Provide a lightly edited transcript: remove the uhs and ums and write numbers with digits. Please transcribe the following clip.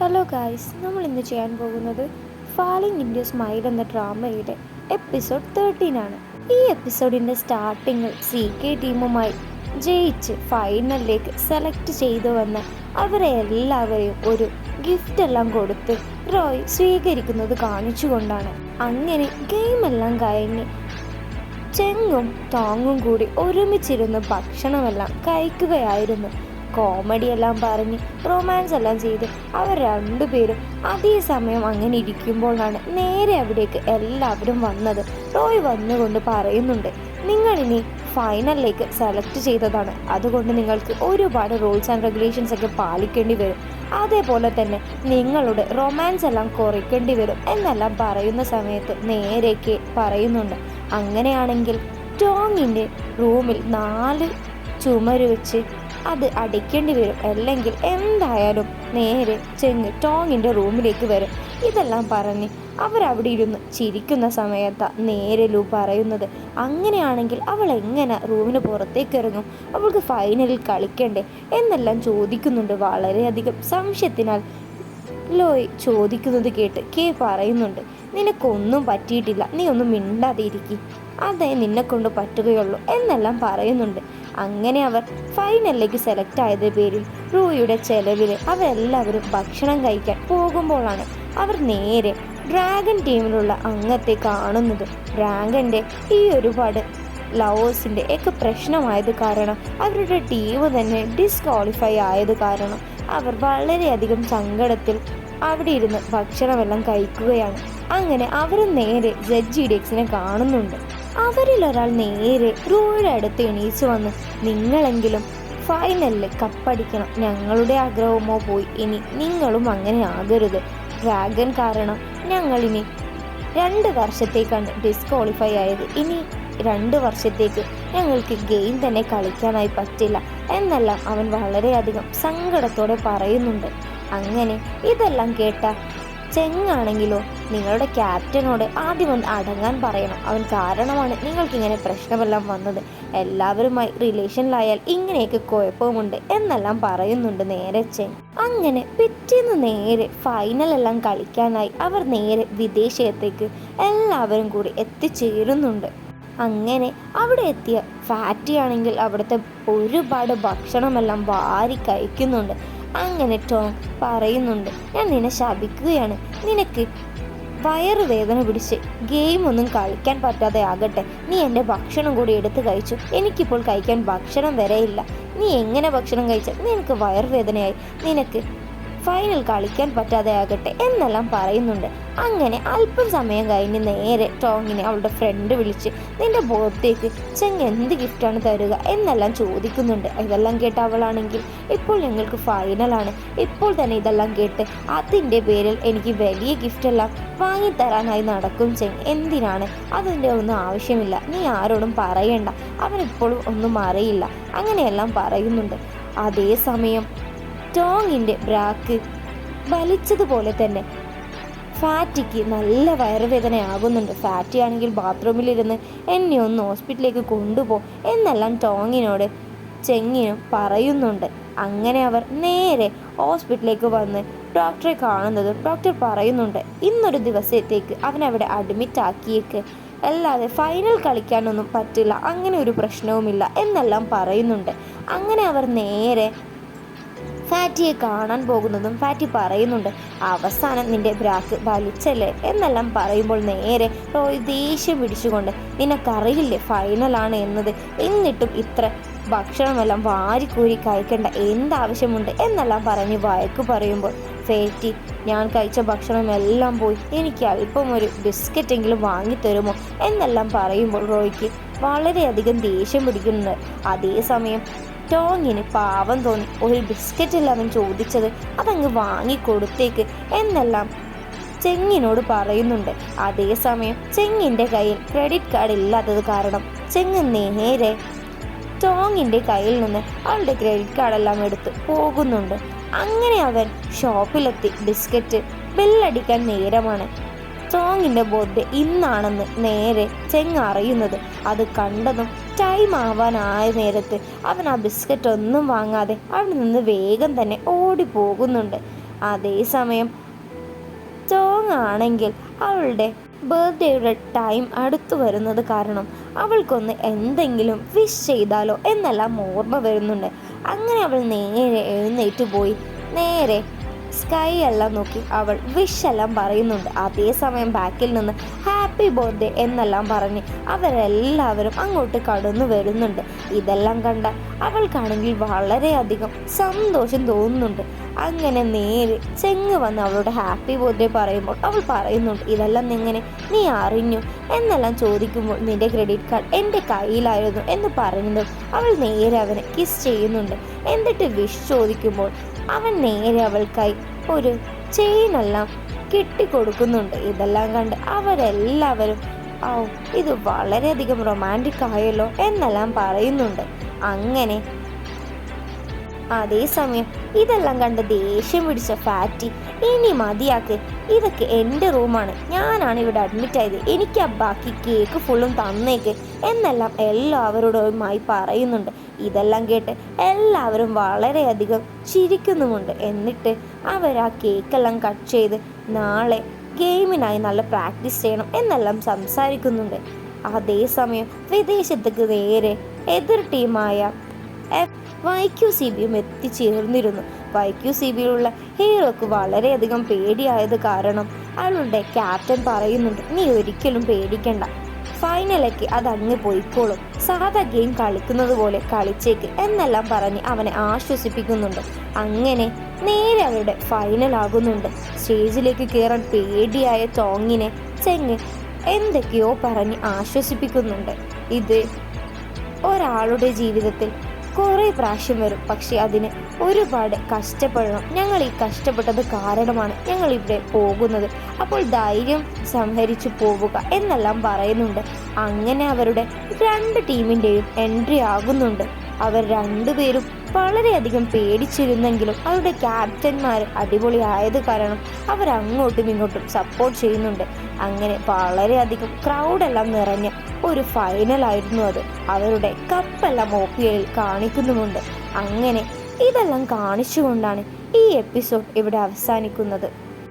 Hello guys, നമ്മൾ ഇന്ന് ചെയ്യാൻ പോകുന്നത് ഫാളിങ് ഇൻ സ്മൈൽ എന്ന ഡ്രാമയുടെ എപ്പിസോഡ് 13 ആണ്. ഈ എപ്പിസോഡിൻ്റെ സ്റ്റാർട്ടിങ്ങിൽ CK ടീമുമായി ജയിച്ച് ഫൈനലിലേക്ക് സെലക്ട് ചെയ്തു വന്ന അവരെ എല്ലാവരെയും ഒരു ഗിഫ്റ്റ് എല്ലാം കൊടുത്ത് റോയ് സ്വീകരിക്കുന്നത് കാണിച്ചുകൊണ്ടാണ്. അങ്ങനെ ഗെയിമെല്ലാം കഴിഞ്ഞ് ചെങ്ങും ടോങ്ങും കൂടി ഒരുമിച്ചിരുന്ന് ഭക്ഷണമെല്ലാം കഴിക്കുകയായിരുന്നു. കോമഡി എല്ലാം പറഞ്ഞ് റൊമാൻസ് എല്ലാം ചെയ്ത് അവർ രണ്ടുപേരും അതേസമയം അങ്ങനെ ഇരിക്കുമ്പോഴാണ് നേരെ അവിടേക്ക് എല്ലാവരും വന്നത്. റോയ് വന്നുകൊണ്ട് പറയുന്നുണ്ട്, നിങ്ങളിനി ഫൈനലിലേക്ക് സെലക്ട് ചെയ്തതാണ്, അതുകൊണ്ട് നിങ്ങൾക്ക് ഒരുപാട് റൂൾസ് ആൻഡ് റെഗുലേഷൻസ് ഒക്കെ പാലിക്കേണ്ടി വരും, അതേപോലെ തന്നെ നിങ്ങളുടെ റൊമാൻസ് എല്ലാം കുറയ്ക്കേണ്ടി വരും എന്നെല്ലാം പറയുന്ന സമയത്ത് നേരേക്ക് പറയുന്നുണ്ട്. അങ്ങനെയാണെങ്കിൽ ടോങ്ങിൻ്റെ റൂമിൽ 4 ചുമര് വെച്ച് അത് അടിക്കേണ്ടി വരും, അല്ലെങ്കിൽ എന്തായാലും നേരെ ചെങ്ങ് ടോങ്ങിൻ്റെ റൂമിലേക്ക് വരും. ഇതെല്ലാം പറഞ്ഞ് അവരവിടെ ഇരുന്ന് ചിരിക്കുന്ന സമയത്താണ് നേരെ ലൂ പറയുന്നത്, അങ്ങനെയാണെങ്കിൽ അവൾ എങ്ങനെ റൂമിന് പുറത്തേക്ക് ഇറങ്ങും, അവൾക്ക് ഫൈനലിൽ കളിക്കണ്ടേ എന്നെല്ലാം ചോദിക്കുന്നുണ്ട്. വളരെയധികം സംശയത്തിനാൽ ലോയ് ചോദിക്കുന്നത് കേട്ട് കെ പറയുന്നുണ്ട്, നിനക്കൊന്നും പറ്റിയിട്ടില്ല, നീ ഒന്നും മിണ്ടാതെ ഇരിക്കും, അതേ നിന്നെക്കൊണ്ട് പറ്റുകയുള്ളൂ എന്നെല്ലാം പറയുന്നുണ്ട്. അങ്ങനെ അവർ ഫൈനലിലേക്ക് സെലക്ട് ആയത് പേരിൽ റൂയുടെ ചെലവിൽ അവരെല്ലാവരും ഭക്ഷണം കഴിക്കാൻ പോകുമ്പോഴാണ് അവർ നേരെ ഡ്രാഗൺ ടീമിലുള്ള അംഗത്തെ കാണുന്നത്. ഡ്രാഗൻ്റെ ഈ ഒരുപാട് ലവേഴ്സിൻ്റെ ഒക്കെ പ്രശ്നമായത് കാരണം അവരുടെ ടീം തന്നെ ഡിസ്ക്വാളിഫൈ ആയത് കാരണം അവർ വളരെയധികം സങ്കടത്തിൽ അവിടെ ഇരുന്ന് ഭക്ഷണമെല്ലാം കഴിക്കുകയാണ്. അങ്ങനെ അവർ നേരെ ZGDXനെ കാണുന്നുണ്ട്. അവരിലൊരാൾ നേരെ റൂയുടെ അടുത്ത് എണീച്ചു വന്ന്, നിങ്ങളെങ്കിലും ഫൈനലിൽ കപ്പടിക്കണം, ഞങ്ങളുടെ ആഗ്രഹമോ പോയി, ഇനി നിങ്ങളും അങ്ങനെ ആകരുത്, ഡ്രാഗൺ കാരണം ഞങ്ങളിനി 2 വർഷത്തേക്കാണ് ഡിസ്ക്വാളിഫൈ ആയത്, ഇനി 2 വർഷത്തേക്ക് ഞങ്ങൾക്ക് ഗെയിം തന്നെ കളിക്കാനായി പറ്റില്ല എന്നെല്ലാം അവൻ വളരെയധികം സങ്കടത്തോടെ പറയുന്നുണ്ട്. അങ്ങനെ ഇതെല്ലാം കേട്ട ചെങ്ങാണെങ്കിലോ, നിങ്ങളുടെ ക്യാപ്റ്റനോട് ആദ്യം ഒന്ന് അടങ്ങാൻ പറയണം, അവൻ കാരണമാണ് നിങ്ങൾക്കിങ്ങനെ പ്രശ്നമെല്ലാം വന്നത്, എല്ലാവരുമായി റിലേഷനിലായാൽ ഇങ്ങനെയൊക്കെ കുഴപ്പമുണ്ട് എന്നെല്ലാം പറയുന്നുണ്ട് നേരെ ചെങ്. അങ്ങനെ പിറ്റേന്ന് നേരെ ഫൈനലെല്ലാം കളിക്കാനായി അവർ നേരെ വിദേശത്തേക്ക് എല്ലാവരും കൂടി എത്തിച്ചേരുന്നുണ്ട്. അങ്ങനെ അവിടെ എത്തിയ ഫാറ്റി ആണെങ്കിൽ അവിടുത്തെ ഒരുപാട് ഭക്ഷണമെല്ലാം വാരി കഴിക്കുന്നുണ്ട്. അങ്ങനെ ടോം പറയുന്നുണ്ട്, ഞാൻ നിന്നെ ശപിക്കുകയാണ്, നിനക്ക് വയറുവേദന പിടിച്ച് ഗെയിമൊന്നും കഴിക്കാൻ പറ്റാതെ ആകട്ടെ, നീ എൻ്റെ ഭക്ഷണം കൂടി എടുത്ത് കഴിച്ചു, എനിക്കിപ്പോൾ കഴിക്കാൻ ഭക്ഷണം വരെയില്ല, നീ എങ്ങനെ ഭക്ഷണം കഴിച്ചാൽ നിനക്ക് വയറുവേദനയായി, നിനക്ക് ഫൈനൽ കളിക്കാൻ പറ്റാതെ ആകട്ടെ എന്നെല്ലാം പറയുന്നുണ്ട്. അങ്ങനെ അല്പം സമയം കഴിഞ്ഞ് നേരെ ടോങ്ങിനെ അവളുടെ ഫ്രണ്ട് വിളിച്ച്, നിന്റെ ബർത്ത്ഡേക്ക് ചെങ്ങ് എന്ത് ഗിഫ്റ്റാണ് തരിക എന്നെല്ലാം ചോദിക്കുന്നുണ്ട്. ഇതെല്ലാം കേട്ട അവളാണെങ്കിൽ, ഇപ്പോൾ ഞങ്ങൾക്ക് ഫൈനലാണ്, ഇപ്പോൾ തന്നെ ഇതെല്ലാം കേട്ട് അതിൻ്റെ പേരിൽ എനിക്ക് വലിയ ഗിഫ്റ്റെല്ലാം വാങ്ങിത്തരാനായി നടക്കും ചെങ്ങ്, എന്തിനാണ്, അതിൻ്റെ ഒന്നും ആവശ്യമില്ല, നീ ആരോടും പറയണ്ട, അവനിപ്പോഴും ഒന്നും അറിയില്ല അങ്ങനെയെല്ലാം പറയുന്നുണ്ട്. അതേസമയം ടോങ്ങിൻ്റെ ബ്രാക്ക് വലിച്ചതുപോലെ തന്നെ ഫാറ്റിക്ക് നല്ല വയറുവേദനയാകുന്നുണ്ട്. ഫാറ്റി ആണെങ്കിൽ ബാത്റൂമിലിരുന്ന് എന്നെ ഒന്ന് ഹോസ്പിറ്റലിലേക്ക് കൊണ്ടുപോ എന്നെല്ലാം ടോങ്ങിനോട് ചെങ്ങിനും പറയുന്നുണ്ട്. അങ്ങനെ അവർ നേരെ ഹോസ്പിറ്റലിലേക്ക് വന്ന് ഡോക്ടറെ കാണുന്നത് ഡോക്ടർ പറയുന്നുണ്ട്, ഇന്നൊരു ദിവസത്തേക്ക് അവനവിടെ അഡ്മിറ്റ് ആക്കിയേക്ക്, അല്ലാതെ ഫൈനൽ കളിക്കാനൊന്നും പറ്റില്ല, അങ്ങനെ ഒരു പ്രശ്നവുമില്ല എന്നെല്ലാം പറയുന്നുണ്ട്. അങ്ങനെ അവർ നേരെ ഫാറ്റിയെ കാണാൻ പോകുന്നതും ഫാറ്റി പറയുന്നുണ്ട്, അവസാനം നിന്റെ ബ്രാക്ക് വലിച്ചല്ലേ എന്നെല്ലാം പറയുമ്പോൾ നേരെ റോയ് ദേഷ്യം പിടിച്ചുകൊണ്ട്, നിനക്കറിയില്ലേ ഫൈനലാണ് എന്നത്, എന്നിട്ടും ഇത്ര ഭക്ഷണമെല്ലാം വാരിക്കൂരി കഴിക്കേണ്ട എന്താവശ്യമുണ്ട് എന്നെല്ലാം പറഞ്ഞ് വഴക്ക് പറയുമ്പോൾ ഫാറ്റി, ഞാൻ കഴിച്ച ഭക്ഷണമെല്ലാം പോയി, എനിക്ക് അല്പം ഒരു ബിസ്ക്കറ്റെങ്കിലും വാങ്ങിത്തരുമോ എന്നെല്ലാം പറയുമ്പോൾ റോയ്ക്ക് വളരെയധികം ദേഷ്യം പിടിക്കുന്നുണ്ട്. അതേസമയം ടോങ്ങിന് പാവം തോന്നി, ഒരു ബിസ്ക്കറ്റല്ല അവൻ ചോദിച്ചത്, അതങ്ങ് വാങ്ങിക്കൊടുത്തേക്ക് എന്നെല്ലാം ചെങ്ങിനോട് പറയുന്നുണ്ട്. അതേസമയം ചെങ്ങിൻ്റെ കയ്യിൽ ക്രെഡിറ്റ് കാർഡ് ഇല്ലാത്തത് കാരണം ചെങ്ങ് നേരെ ടോങ്ങിൻ്റെ കയ്യിൽ നിന്ന് അവളുടെ ക്രെഡിറ്റ് കാർഡെല്ലാം എടുത്ത് പോകുന്നുണ്ട്. അങ്ങനെ അവൻ ഷോപ്പിലെത്തി ബിസ്ക്കറ്റ് ബില്ലടിക്കാൻ നേരമാണ്. ടോങ്ങിൻ്റെ ബർത്ത്ഡേ ഇന്നാണെന്ന് നേരെ ചെങ്ങ് അറിയുന്നത്. അത് കണ്ടതും ടൈം ആവാനായ നേരത്ത് അവൻ ആ ബിസ്ക്കറ്റ് ഒന്നും വാങ്ങാതെ അവിടെ നിന്ന് വേഗം തന്നെ ഓടി പോകുന്നുണ്ട്. അതേസമയം ടോങ് ആണെങ്കിൽ അവളുടെ ബർത്ത്ഡേയുടെ ടൈം അടുത്തു വരുന്നത് കാരണം അവൾക്കൊന്ന് എന്തെങ്കിലും വിഷ് ചെയ്താലോ എന്നെല്ലാം ഓർമ്മ വരുന്നുണ്ട്. അങ്ങനെ അവൾ നേരെ എഴുന്നേറ്റ് പോയി നേരെ സ്കൈ എല്ലാം നോക്കി അവൾ വിഷ് എല്ലാം പറയുന്നുണ്ട്. അതേസമയം ബാക്കിൽ നിന്ന് ഹാപ്പി ബർത്ത്ഡേ എന്നെല്ലാം പറഞ്ഞ് അവരെല്ലാവരും അങ്ങോട്ട് കടന്നു വരുന്നുണ്ട്. ഇതെല്ലാം കണ്ട അവൾക്കാണെങ്കിൽ വളരെയധികം സന്തോഷം തോന്നുന്നുണ്ട്. അങ്ങനെ നേരെ ചെങ്ങ് വന്ന് അവളുടെ ഹാപ്പി ബർത്ത്ഡേ പറയുമ്പോൾ അവൾ പറയുന്നുണ്ട്, ഇതെല്ലാം എങ്ങനെ നീ അറിഞ്ഞു എന്നെല്ലാം ചോദിക്കുമ്പോൾ നിന്റെ ക്രെഡിറ്റ് കാർഡ് എൻ്റെ കയ്യിലായിരുന്നു എന്ന് പറയുന്നതും അവൾ നേരെ അവനെ കിസ് ചെയ്യുന്നുണ്ട്. എന്നിട്ട് വിഷ് ചോദിക്കുമ്പോൾ അവൻ നേരെ അവൾക്കായി ഒരു ചെയിനെല്ലാം കെട്ടിക്കൊടുക്കുന്നുണ്ട്. ഇതെല്ലാം കണ്ട് അവരെല്ലാവരും ഇത് വളരെയധികം റൊമാൻറ്റിക് ആയല്ലോ എന്നെല്ലാം പറയുന്നുണ്ട്. അങ്ങനെ അതേസമയം ഇതെല്ലാം കണ്ട് ദേഷ്യം പിടിച്ച ഫാറ്റി, ഇനി മതിയാക്ക്, ഇതൊക്കെ എൻ്റെ റൂമാണ്, ഞാനാണ് ഇവിടെ അഡ്മിറ്റ് ആയത്, എനിക്ക് ആ ബാക്കി കേക്ക് ഫുള്ളും തന്നേക്ക് എന്നെല്ലാം എല്ലാവരോടുമായി പറയുന്നുണ്ട്. ഇതെല്ലാം കേട്ട് എല്ലാവരും വളരെയധികം ചിരിക്കുന്നുമുണ്ട്. എന്നിട്ട് അവർ ആ കേക്കെല്ലാം കട്ട് ചെയ്ത് നാളെ ഗെയിമിനായി നല്ല പ്രാക്ടീസ് ചെയ്യണം എന്നെല്ലാം സംസാരിക്കുന്നുണ്ട്. അതേസമയം വിദേശത്തേക്ക് നേരെ എതിർ ടീമായ YQCBയും എത്തിച്ചേർന്നിരുന്നു. YQCBയിലുള്ള ഹീറോക്ക് വളരെയധികം പേടിയായത് കാരണം അവളുടെ ക്യാപ്റ്റൻ പറയുന്നുണ്ട്, നീ ഒരിക്കലും പേടിക്കണ്ട, ഫൈനലൊക്കെ അതങ്ങ് പോയിക്കോളും, സാധാ ഗെയിം കളിക്കുന്നത് പോലെ കളിച്ചേക്ക് എന്നെല്ലാം പറഞ്ഞ് അവനെ ആശ്വസിപ്പിക്കുന്നുണ്ട്. അങ്ങനെ നേരെ അവരുടെ ഫൈനൽ ആകുന്നുണ്ട്. സ്റ്റേജിലേക്ക് കയറാൻ പേടിയായ ടോങ്ങിനെ ചെങ്ങ് എന്തൊക്കെയോ പറഞ്ഞ് ആശ്വസിപ്പിക്കുന്നുണ്ട്. ഇത് ഒരാളുടെ ജീവിതത്തിൽ കുറേ പ്രാവശ്യം വരും, പക്ഷെ അതിന് ഒരുപാട് കഷ്ടപ്പെടണം, ഞങ്ങൾ ഈ കഷ്ടപ്പെട്ടത് കാരണമാണ് ഞങ്ങൾ ഇവിടെ പോകുന്നത്, അപ്പോൾ ധൈര്യം സംഹരിച്ചു പോവുക എന്നെല്ലാം പറയുന്നുണ്ട്. അങ്ങനെ അവരുടെ രണ്ട് ടീമിൻ്റെയും എൻട്രി ആകുന്നുണ്ട്. അവർ രണ്ടുപേരും വളരെയധികം പേടിച്ചിരുന്നെങ്കിലും അവരുടെ ക്യാപ്റ്റന്മാർ അടിപൊളിയായത് കാരണം അവർ അങ്ങോട്ടും ഇങ്ങോട്ടും സപ്പോർട്ട് ചെയ്യുന്നുണ്ട്. അങ്ങനെ വളരെയധികം ക്രൗഡെല്ലാം നിറഞ്ഞ ഒരു ഫൈനലായിരുന്നു അത്. അവരുടെ കപ്പെല്ലാം OPL കാണിക്കുന്നുമുണ്ട്. അങ്ങനെ ഇതെല്ലാം കാണിച്ചുകൊണ്ടാണ് ഈ എപ്പിസോഡ് ഇവിടെ അവസാനിക്കുന്നത്.